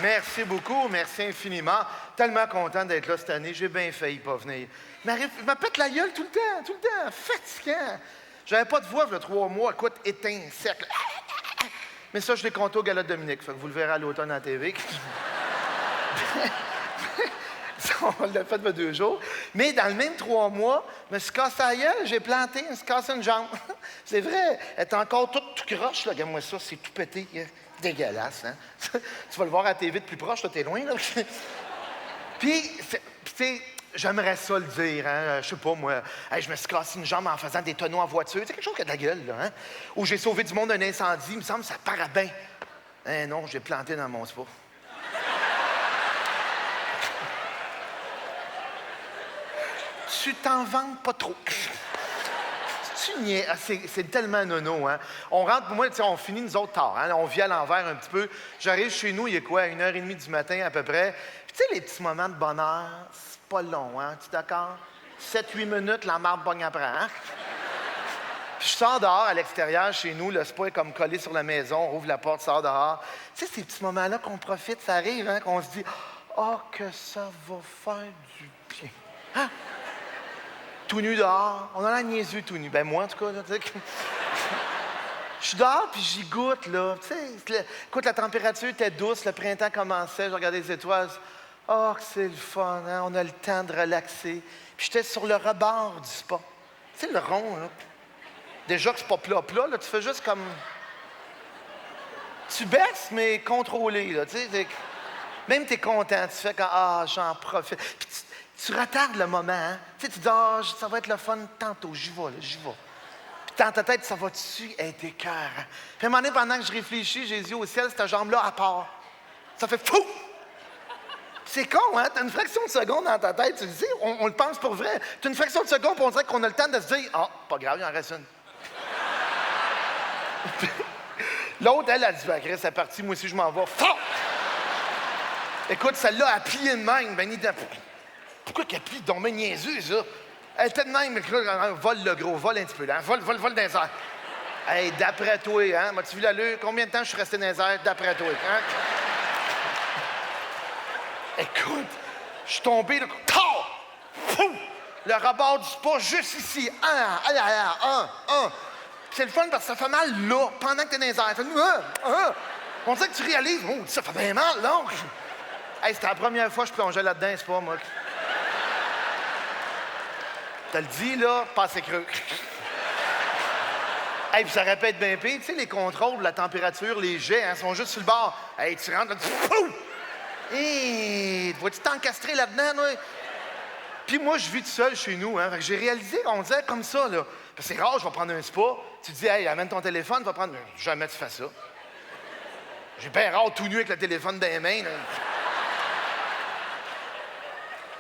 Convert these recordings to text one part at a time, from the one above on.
Merci beaucoup, merci infiniment. Tellement content d'être là cette année. J'ai bien failli pas venir. Je me pète la gueule tout le temps. Fatigant. J'avais pas de voix il y a 3 mois. Écoute, éteint, sec. Mais ça, je l'ai compté au Gala de Dominique. Fait que vous le verrez à l'automne à la TV. On l'a fait il y a 2 jours. Mais dans le même 3 mois, je me suis cassé la gueule, j'ai planté, je me suis cassé une jambe. C'est vrai, elle est encore toute croche, là. Regarde-moi ça, c'est tout pété. Dégueulasse, hein? Tu vas le voir à la TV de plus proche, là, t'es loin, là. Puis, tu sais, j'aimerais ça le dire, hein? Je sais pas, moi, hey, je me suis cassé une jambe en faisant des tonneaux en voiture. C'est quelque chose qui a de la gueule, là, hein? Ou j'ai sauvé du monde d'un incendie, il me semble que ça paraît bien. Hein, non, j'ai planté dans mon spa. Tu t'en vantes pas trop. C'est tellement nono, hein? On rentre, moi, tu sais, on finit nous autres tard, hein? On vit à l'envers un petit peu. J'arrive chez nous, il est quoi, 1h30 du matin à peu près. Puis tu sais, les petits moments de bonheur, c'est pas long, hein? Tu es d'accord? 7-8 minutes, la marde pogne après, hein? Puis je sors dehors à l'extérieur chez nous, le spa est comme collé sur la maison, on ouvre la porte, sort dehors. Tu sais, ces petits moments-là qu'on profite, ça arrive, hein? Qu'on se dit, oh, que ça va faire du bien. Hein? Tout nu dehors. On a l'air niaiseux tout nu. Ben moi, en tout cas, là, tu sais. Je suis dehors, puis j'y goûte, là. Tu sais, écoute, la température était douce, le printemps commençait, je regardais les étoiles. Oh, que c'est le fun, hein? On a le temps de relaxer. Puis j'étais sur le rebord du spa. Tu sais, le rond, là. Déjà que c'est pas plat, là, tu fais juste comme... Tu baisses, mais contrôlé, là, tu sais. Même t'es content, tu fais comme, ah, j'en profite. Puis tu retardes le moment, hein? Tu sais, tu dis, ah, ça va être le fun tantôt, j'y vais. Puis dans ta tête, ça va dessus être écœurant. Puis à un moment donné, pendant que je réfléchis, j'ai les yeux au ciel, cette jambe-là, à part. Ça fait fou! C'est con, hein? T'as une fraction de seconde dans ta tête, tu le sais, on le pense pour vrai. T'as une fraction de seconde, puis on dirait qu'on a le temps de se dire, ah, pas grave, il en reste une. L'autre, elle a dit, ben, Chris, c'est parti, moi aussi, je m'en vais. Fort! Écoute, celle-là a plié de même, ben, pourquoi qu'elle plie donc bien niaiseux, ça? Elle était de même, vole le gros, vole un petit peu, là. Vole dans les airs. Hey, d'après toi, hein? M'as-tu vu l'allure? Combien de temps je suis resté dans les airs d'après toi, hein? Écoute, je suis tombé, là, Fou! Le rebord du spa, juste ici. Un. C'est le fun parce que ça fait mal là, pendant que t'es dans les airs. On dirait que tu réalises, oh, ça fait bien mal, là. Hey, c'était la première fois que je plongeais là-dedans, c'est pas moi. T'as le dit, là, pas assez creux. Hey, puis ça répète bien pire. Tu sais, les contrôles, la température, les jets, hein, sont juste sur le bord. Hey, tu rentres là, Hé, vas-tu t'encastrer là-dedans, là? Puis moi, je vis tout seul chez nous, hein. Fait que j'ai réalisé qu'on disait comme ça, là. Parce que c'est rare, je vais prendre un spa. Tu dis, hey, amène ton téléphone, tu vas prendre. Jamais tu fais ça. J'ai bien rare tout nu avec le téléphone dans les mains, là.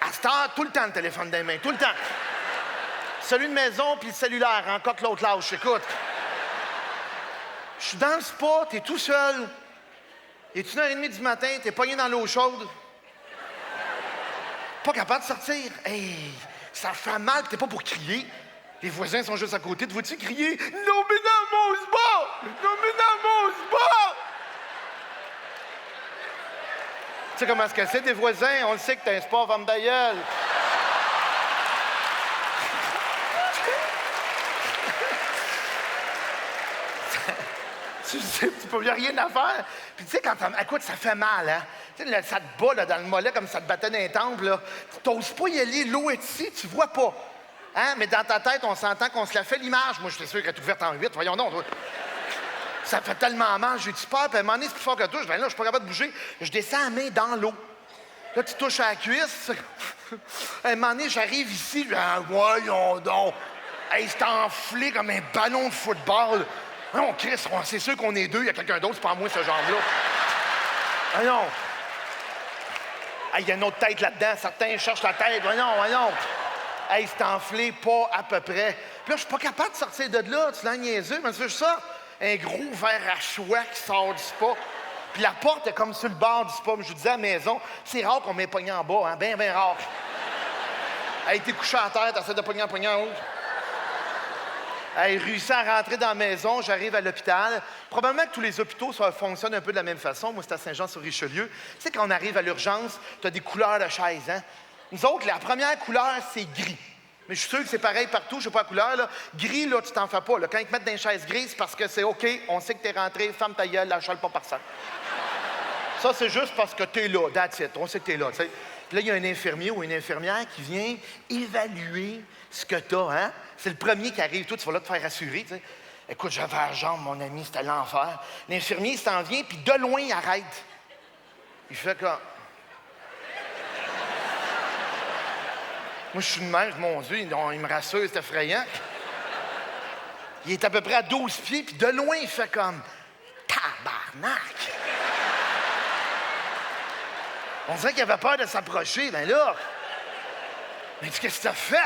À cette heure, tout le temps, le téléphone dans les mains, tout le temps. Celui de maison, puis le cellulaire, encore que l'autre lâche, écoute. Je suis dans le spa, t'es tout seul. Il est 1h30 du matin, t'es pogné dans l'eau chaude. Pas capable de sortir. Hey, ça fait mal, t'es pas pour crier. Les voisins sont juste à côté, te vois-tu crier? Non, mais dans mon spa! Non, mais dans mon spa! Tu sais comment est-ce que c'est, des voisins? On le sait que t'as un spa, femme de gueule. Tu peux rien à faire. Puis tu sais, quand écoute, ça fait mal, hein? Tu sais, là, ça te bat là, dans le mollet comme ça te battait dans les tempes, là. Tu n'oses pas y aller, l'eau est ici, tu vois pas. Hein? Mais dans ta tête, on s'entend qu'on se la fait l'image. Moi, j'étais sûr qu'elle est ouverte en 8, voyons donc. Ça fait tellement mal, j'ai-tu peur, puis à un moment donné, c'est plus fort que toi. Je dis, ben là, je suis pas capable de bouger. Je descends la main dans l'eau. Là, tu touches à la cuisse. À un moment donné, j'arrive ici, je dis, ah, voyons donc. Hey, c'est enflé comme un ballon de football. Non, Chris, c'est sûr qu'on est deux, il y a quelqu'un d'autre, c'est pas moi, ce genre-là. Voyons. Hey, il y a une autre tête là-dedans, certains cherchent la tête, voyons. Hey, c'est enflé, pas à peu près. Puis là, je suis pas capable de sortir de là, tu l'as niaiseux, mais tu veux ça? Un gros verre à choix qui sort du spa. Puis la porte est comme sur le bord du spa. Je vous disais à la maison, c'est rare qu'on m'ait pogné en bas, hein, bien rare. Hey, t'es couché à terre, t'essaies de pogner en haut. Hey, réussi à rentrer dans la maison, j'arrive à l'hôpital. Probablement que tous les hôpitaux fonctionnent un peu de la même façon. Moi, c'est à Saint-Jean-sur-Richelieu. Tu sais, quand on arrive à l'urgence, tu as des couleurs de chaises, hein? Nous autres, la première couleur, c'est gris. Mais je suis sûr que c'est pareil partout, je sais pas la couleur, là. Gris, là, tu t'en fais pas. Là. Quand ils te mettent dans une chaise grise, c'est parce que c'est OK, on sait que t'es rentré, ferme ta gueule, lâche pas personne. Ça, c'est juste parce que t'es là, that's it. On sait que t'es là, tu sais. Puis là, il y a un infirmier ou une infirmière qui vient évaluer ce que t'as, hein? C'est le premier qui arrive. Toi, tu vas là te faire rassurer, tu sais. Écoute, j'avais la jambe, mon ami, c'était l'enfer. L'infirmier, il s'en vient, puis de loin, il arrête. Il fait comme... Moi, je suis de même, mon Dieu, il me rassure, c'est effrayant. Il est à peu près à 12 pieds, puis de loin, il fait comme... Tabarnak! On dirait qu'il avait peur de s'approcher. Ben là, mais qu'est-ce que t'as fait?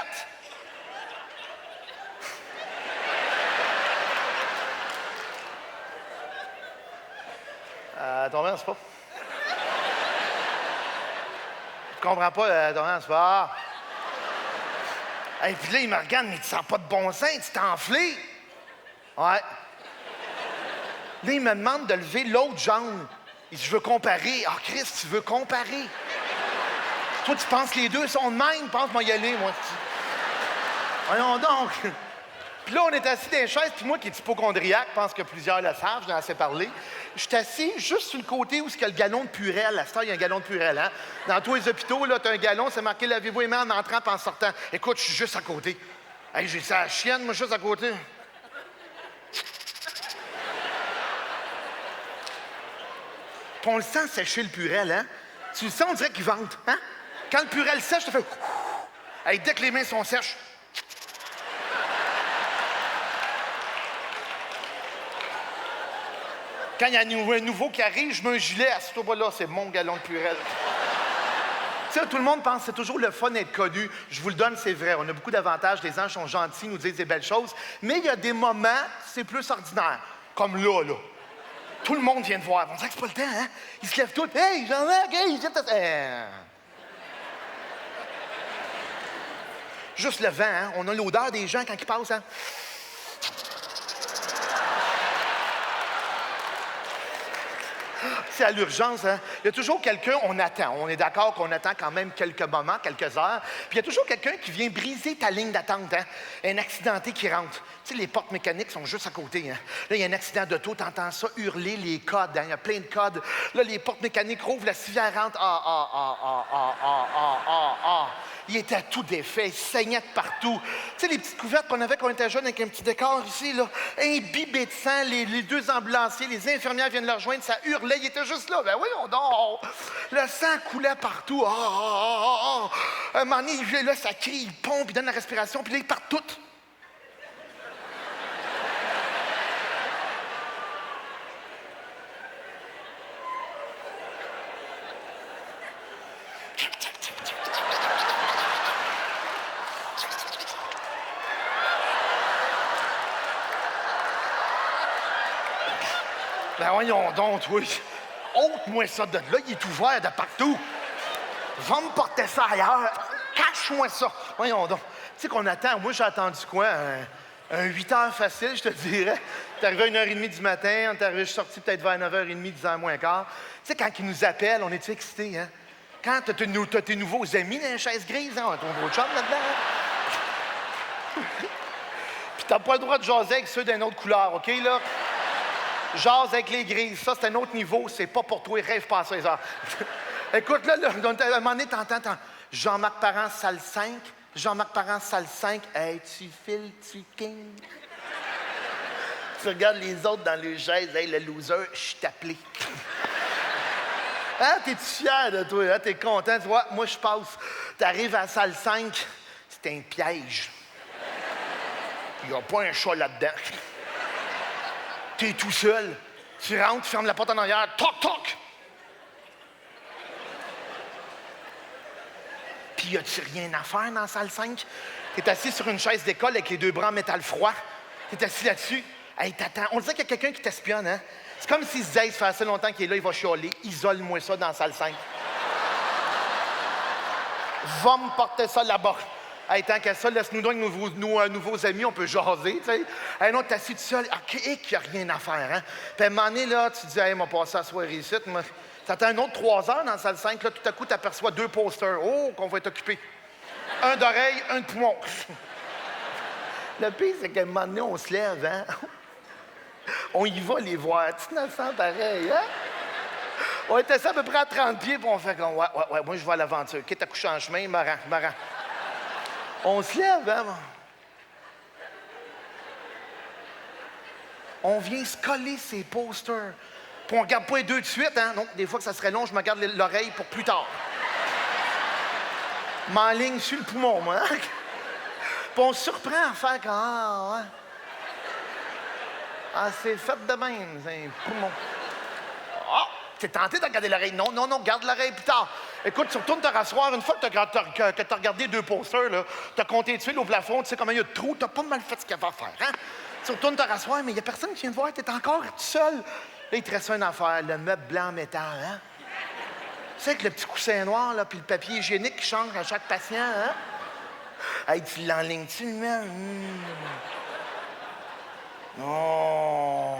Ton mère, c'est pas. Tu comprends pas, ton mère, c'est pas. Et puis là, il me regarde, mais tu sens pas de bon sens, tu t'es enflé. Ouais. Là, il me demande de lever l'autre jambe. Il dit, je veux comparer. Ah, Christ, tu veux comparer? Toi, tu penses que les deux sont de même? Pense-moi y aller, moi. Voyons donc. Puis là, on est assis dans les chaises, puis moi qui est hypochondriaque, je pense que plusieurs le savent, j'en ai assez parlé. Je suis assis juste sur le côté où il y a le galon de Purel. À cette heure, il y a un galon de Purel, hein? Dans tous les hôpitaux, là, tu as un galon, c'est marqué « Lavez-vous les mains en entrant et en sortant ». Écoute, je suis juste à côté. Hey, j'ai ça à la chienne, moi, juste à côté. Puis on le sent sécher le Purel, hein? Tu le sens, on dirait qu'il vente, hein? Quand le Purel sèche, tu fais... Hey, dès que les mains sont sèches... Quand il y a un nouveau qui arrive, je mets un gilet, assis-toi là, c'est mon galon de Purel. Tu sais, tout le monde pense que c'est toujours le fun d'être connu. Je vous le donne, c'est vrai. On a beaucoup d'avantages, les anges sont gentils, nous disent des belles choses. Mais il y a des moments, c'est plus ordinaire. Comme là. Tout le monde vient de voir. On dirait que c'est pas le temps, hein? Ils se lèvent tous. Hey, Jean-Marc, hey, Juste le vent, hein? On a l'odeur des gens quand ils passent, hein? C'est à l'urgence, hein? Il y a toujours quelqu'un, on attend. On est d'accord qu'on attend quand même quelques moments, quelques heures. Puis il y a toujours quelqu'un qui vient briser ta ligne d'attente, hein? Un accidenté qui rentre. Tu sais, les portes mécaniques sont juste à côté, hein? Là, il y a un accident d'auto, t'entends ça hurler, les codes, hein? Il y a plein de codes. Là, les portes mécaniques rouvrent, la civière rentre. Il était à tout défait, il saignait de partout. Tu sais, les petites couvertes qu'on avait quand on était jeune avec un petit décor ici, là, imbibé de sang, les deux ambulanciers, les infirmières viennent le rejoindre, ça hurlait, il était juste là. Ben oui, on dort. Le sang coulait partout. Un moment donné, là, ça crie, il pompe, il donne la respiration, puis là, ils partent toutes. Ben voyons donc, oui. Ôte-moi ça de là, il est ouvert de partout. Va me porter ça ailleurs. Cache-moi ça. Voyons donc. Tu sais qu'on attend, moi j'ai attendu quoi? Un 8 heures facile, je te dirais. T'es arrivé à 1h30 du matin, je suis sorti peut-être vers 9h30, 10h moins quart. Tu sais, quand ils nous appellent, on est-tu excités, hein? Quand t'as tes nouveaux amis dans les chaises grises, hein? Ton gros chum là-dedans. Hein? Puis t'as pas le droit de jaser avec ceux d'une autre couleur, OK, là? Jase avec les grises, ça, c'est un autre niveau. C'est pas pour toi, rêve pas à ça, les heures. Écoute, là, à un moment donné, t'entends Jean-Marc Parent, salle 5. Jean-Marc Parent, salle 5. Hey, tu files, tu king. Tu regardes les autres dans le chaise. Hey, le loser, je suis appelé. Hein, t'es-tu fier de toi? Hein? T'es content? Tu vois, moi, je passe. T'arrives à la salle 5, c'est un piège. Il n'y a pas un chat là-dedans. T'es tout seul. Tu rentres, tu fermes la porte en arrière. Toc, toc! Puis, y a-tu rien à faire dans la salle 5? T'es assis sur une chaise d'école avec les deux bras en métal froid. T'es assis là-dessus. Hey, t'attends. On dirait qu'il y a quelqu'un qui t'espionne, hein? C'est comme s'il se disait, ça fait assez longtemps qu'il est là, il va chialer. Isole-moi ça dans la salle 5. Va me porter ça là-bas. Hey, tant qu'à ça, laisse-nous donc nos nouveaux amis, on peut jaser, tu sais. Hey, non, t'es assis tout seul, OK, qu'il n'y a rien à faire, hein. Puis à un moment donné, là, tu dis, hey, m'a passé la soirée ici. T'attends un autre 3 heures dans la salle 5, là, tout à coup, t'aperçois 2 posters. Oh, qu'on va être occupé. Un d'oreille, un de poumon. Le pire, c'est qu'à un moment donné, on se lève, hein. On y va les voir. Tu te sens pareil, hein? On était ça à peu près à 30 pieds, puis on fait comme, ouais, moi, je vais à l'aventure. Quitte à coucher en chemin, marrant. On se lève, hein? On vient se coller ces posters. Puis on regarde pas les deux de suite, hein? Non, des fois que ça serait long, je me garde l'oreille pour plus tard. M'enligne sur le poumon, moi. Hein? Puis on se surprend à faire comme, ouais. Ah, c'est fait de même, c'est un poumon. Ah! T'es tenté de regarder l'oreille. Non, garde l'oreille plus tard. Écoute, tu retournes te rasseoir. Une fois que t'as regardé 2 posters, là, t'as compté les tuiles au plafond, tu sais comment il y a de trous, t'as pas mal fait ce qu'il y avait à faire, hein? Tu retournes te rasseoir, mais il y a personne qui vient te voir, t'es encore tout seul. Là, il te reste une affaire, le meuble blanc en métal, hein? Tu sais, avec le petit coussin noir, là, puis le papier hygiénique qui change à chaque patient, hein? Hey, tu l'enlignes-tu, man? Non.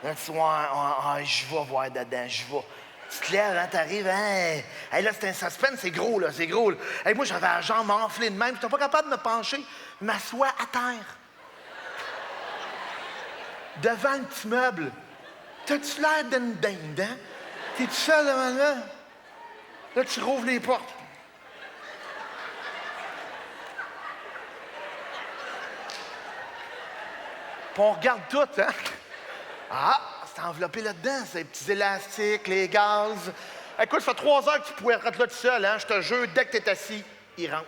Là, tu vois, je vais voir dedans, je vais. Tu te lèves, hein, t'arrives, hein? Hey, là, c'est un suspense, c'est gros, là. Hey, moi, j'avais la jambe enflée de même, j'étais pas capable de me pencher. Je m'assois à terre. Devant le petit meuble. T'as-tu l'air d'une dinde, hein? T'es tout seul devant là? Là, tu rouvres les portes. Puis on regarde tout, hein? Ah, c'est enveloppé là-dedans, ces petits élastiques, les gaz. Écoute, ça fait 3 heures que tu pouvais être là tout seul, hein? Je te jure, dès que t'es assis, il rentre.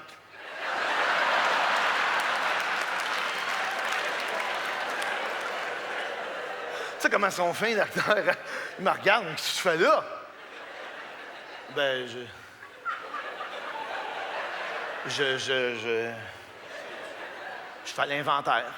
Tu sais comment ils sont fins, l'acteur? Hein? Il me regarde, qu'est-ce que tu fais là? Ben, je fais l'inventaire.